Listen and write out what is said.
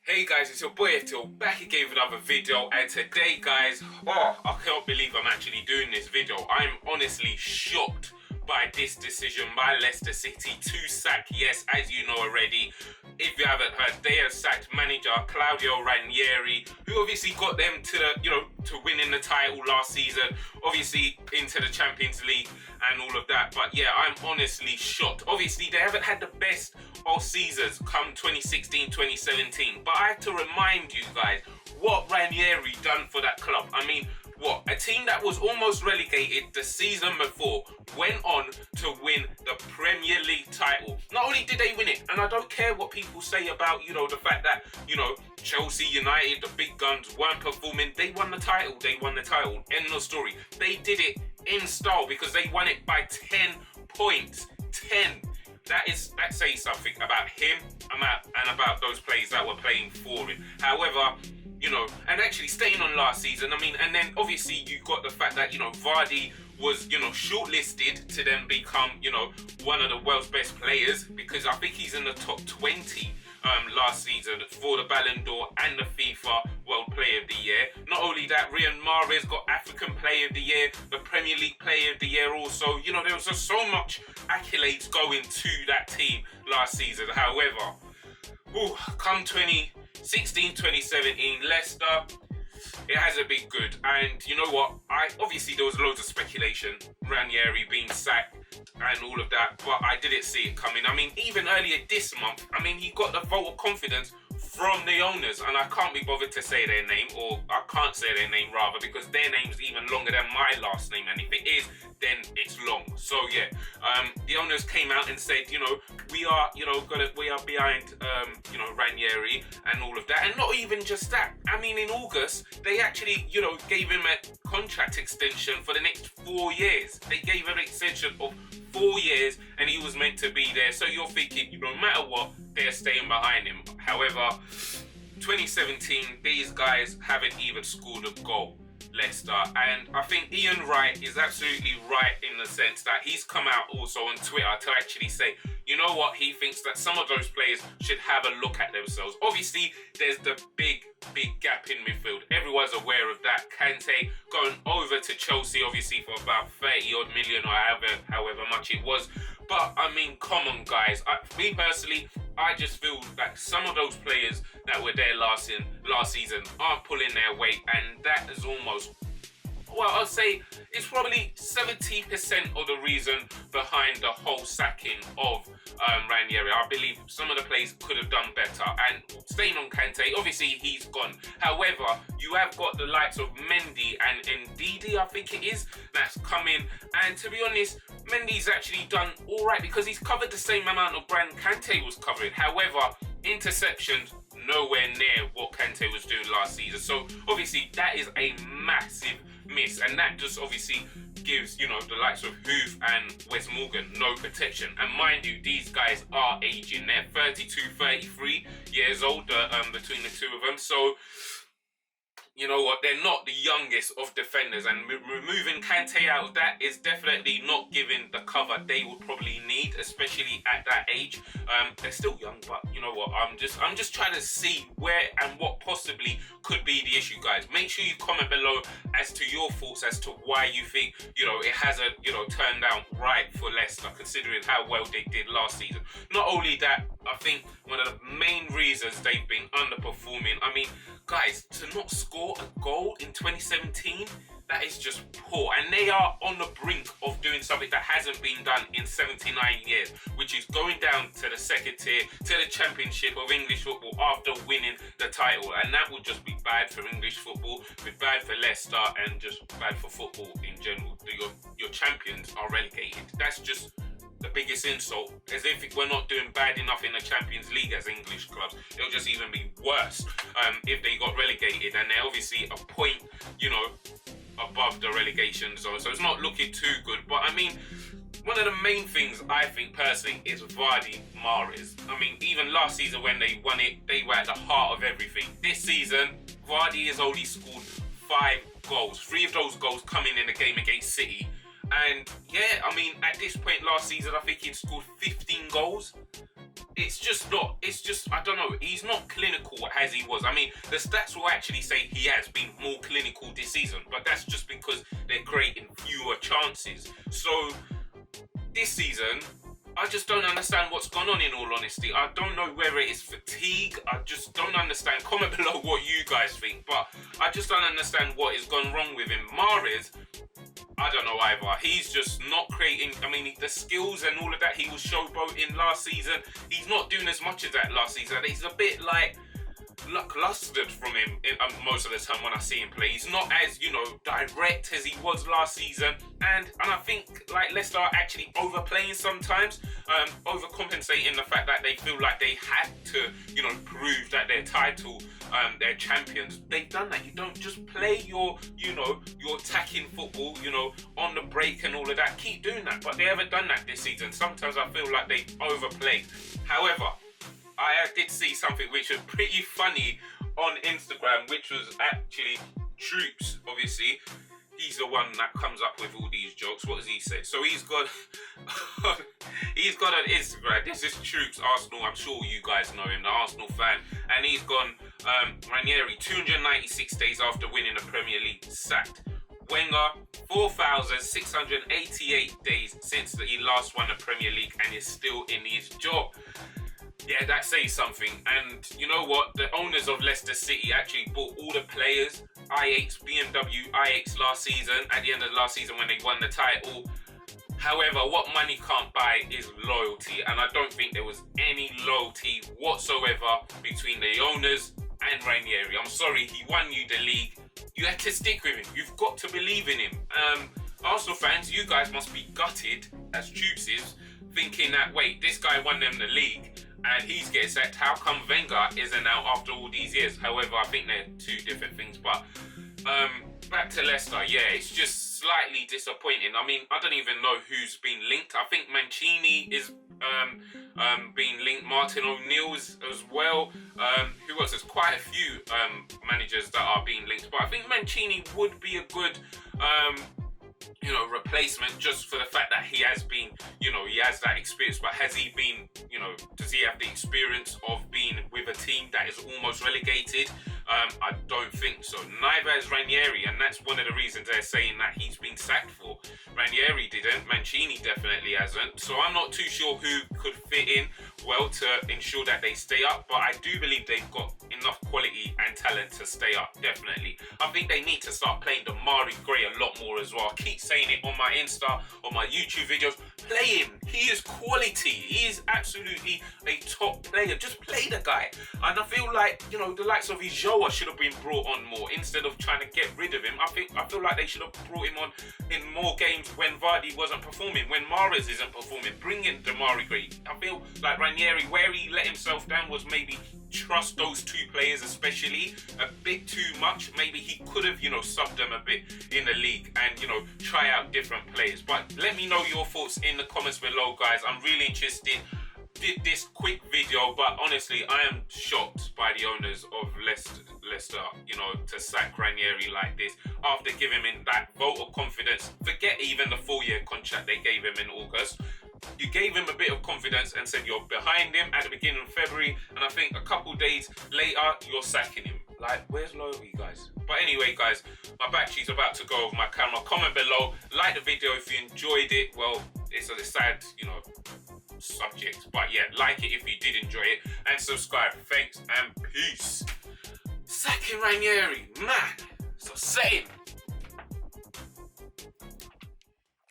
Hey guys, it's your boy FTO back again with another video, and today guys, I can't believe I'm actually doing this video. I'm honestly shocked by this decision by Leicester City to sack, yes, as you know already, if you haven't heard, they have sacked manager Claudio Ranieri, who obviously got them to the, to winning the title last season, obviously into the Champions League and all of that. But yeah, I'm honestly shocked. Obviously, they haven't had the best of seasons come 2016, 2017. But I have to remind you guys what Ranieri done for that club. I mean, what? A team that was almost relegated the season before went on to win the Premier League title. Not only did they win it, and I don't care what people say about, the fact that, Chelsea, United, the big guns weren't performing. They won the title. They won the title. End of story. They did it in style because they won it by 10 points. 10. That says something about him and about those players that were playing for him. However, and actually staying on last season, and then obviously you got the fact that, Vardy was, shortlisted to then become, one of the world's best players, because I think he's in the top 20 last season for the Ballon d'Or and the FIFA World Player of the Year. Not only that, Riyad Mahrez got African Player of the Year, the Premier League Player of the Year also. There was just so much accolades going to that team last season. However, come 2016, 2017, Leicester, it hasn't been good. And you know what? Obviously there was loads of speculation, Ranieri being sacked and all of that, but I didn't see it coming. Even earlier this month, he got the vote of confidence from the owners, and I can't be bothered to say their name, or I can't say their name rather, because their name's even longer than my last name, and if it is, then it's long. So yeah, the owners came out and said, we are behind, Ranieri and all of that. And not even just that. In August, they actually, gave him a contract extension for the next 4 years. They gave him an extension of 4 years, and he was meant to be there. So you're thinking, no matter what, they're staying behind him. However, 2017, these guys haven't even scored a goal, Leicester. And I think Ian Wright is absolutely right in the sense that he's come out also on Twitter to actually say, you know what, he thinks that some of those players should have a look at themselves. Obviously, there's the big gap in midfield. Everyone's aware of that. Kante going over to Chelsea, obviously, for about 30 odd million or however much it was. But, come on, guys. Me personally, I just feel that some of those players that were there last season aren't pulling their weight, and that is almost, I'll say it's probably 70% of the reason behind the whole sacking of Ranieri. I believe some of the players could have done better. And staying on Kante, obviously he's gone. However, you have got the likes of Mendy and Ndidi, I think it is, that's come in. And to be honest, Mendy's actually done all right because he's covered the same amount of ground Kante was covering. However, interceptions nowhere near what Kante was doing last season. So obviously that is a massive miss, and that just obviously gives, the likes of Hoof and Wes Morgan no protection. And mind you, these guys are aging. They're 32, 33 years old between the two of them. So you know what, they're not the youngest of defenders, and removing Kante out of that is definitely not giving the cover they would probably need, especially at that age. They're still young, but you know what, I'm just trying to see where and what possibly could be the issue, guys. Make sure you comment below as to your thoughts as to why you think, it hasn't, turned out right for Leicester, considering how well they did last season. Not only that, I think one of the main reasons they've been underperforming, guys, to not score a goal in 2017, that is just poor. And they are on the brink of doing something that hasn't been done in 79 years, which is going down to the second tier, to the Championship of English football after winning the title. And that would just be bad for English football, be bad for Leicester, and just bad for football in general. Your champions are relegated. That's just the biggest insult. As if we're not doing bad enough in the Champions League as English clubs, it'll just even be worse if they got relegated, and they're obviously a point, above the relegation zone, so it's not looking too good. But one of the main things I think personally is Vardy Mahrez. Even last season when they won it, they were at the heart of everything. This season, Vardy has only scored 5 goals. 3 of those goals coming in the game against City. And yeah, at this point last season, I think he'd scored 15 goals. it's just not, it's just, I don't know, he's not clinical as he was. I mean, the stats will actually say he has been more clinical this season, but that's just because they're creating fewer chances. So this season, I just don't understand what's gone on, in all honesty. I don't know whether it is fatigue. I just don't understand. Comment below what you guys think, but I just don't understand what has gone wrong with him. Mahrez, I don't know either. He's just not creating, I mean, the skills and all of that he was showboating last season, he's not doing as much of that last season. He's a bit like lacklustered from him most of the time when I see him play. He's not as, you know, direct as he was last season, and I think like Leicester are actually overplaying sometimes, overcompensating the fact that they feel like they had to, you know, prove that they're they're champions. They've done that. You don't just play your, you know, your attacking football, you know, on the break and all of that. Keep doing that, but they haven't done that this season. Sometimes I feel like they overplayed. However, I did see something which was pretty funny on Instagram, which was actually Troops, obviously. He's the one that comes up with all these jokes. What does he say? So he's got he's got an Instagram. This is Troops Arsenal. I'm sure you guys know him, the Arsenal fan. And he's gone, Ranieri, 296 days after winning the Premier League, sacked. Wenger, 4,688 days since he last won the Premier League and is still in his job. Yeah, that says something. And you know what? The owners of Leicester City actually bought all the players, BMW iX last season, at the end of last season when they won the title. However, what money can't buy is loyalty, and I don't think there was any loyalty whatsoever between the owners and Ranieri. I'm sorry, he won you the league. You had to stick with him. You've got to believe in him. Arsenal fans, you guys must be gutted, as Troops is, thinking that, wait, this guy won them the league and he's getting sacked. How come Wenger isn't out after all these years? However, I think they're two different things. But back to Leicester, yeah, it's just slightly disappointing. I mean, I don't even know who's been linked. I think Mancini is being linked. Martin O'Neill's as well. Who else? There's quite a few managers that are being linked. But I think Mancini would be a good you know, replacement, just for the fact that he has been, you know, he has that experience. But has he been, you know, does he have the experience of being with a team that is almost relegated? I don't think so. Neither has Ranieri, and that's one of the reasons they're saying that he's been sacked for. Ranieri didn't, Mancini definitely hasn't, so I'm not too sure who could fit in well to ensure that they stay up, but I do believe they've got enough quality and talent to stay up, definitely. I think they need to start playing Damari Gray a lot more as well. I keep saying it on my Insta, on my YouTube videos. Play him. He is quality. He is absolutely a top player. Just play the guy. And I feel like, you know, the likes of Ijoa should have been brought on more instead of trying to get rid of him. I feel like they should have brought him on in more games when Vardy wasn't performing, when Mahrez isn't performing. Bring in Damari Gray. I feel like Ranieri, where he let himself down was maybe trust those two players especially a bit too much. Maybe he could have, you know, subbed them a bit in the league and, you know, try out different players. But let me know your thoughts in the comments below, guys. I'm really interested. Did this quick video, but honestly, I am shocked by the owners of Leicester, you know, to sack Ranieri like this after giving him that vote of confidence. Forget even the 4-year contract they gave him in August. You gave him a bit of confidence and said you're behind him at the beginning of February, and I think a couple days later you're sacking him. Like, where's loyalty, guys? But anyway, guys, my battery's about to go over my camera. Comment below, like the video if you enjoyed it. Well, it's a sad, you know, subject, but yeah, like it if you did enjoy it, and subscribe. Thanks and peace. Sacking Ranieri, man, it's a saying.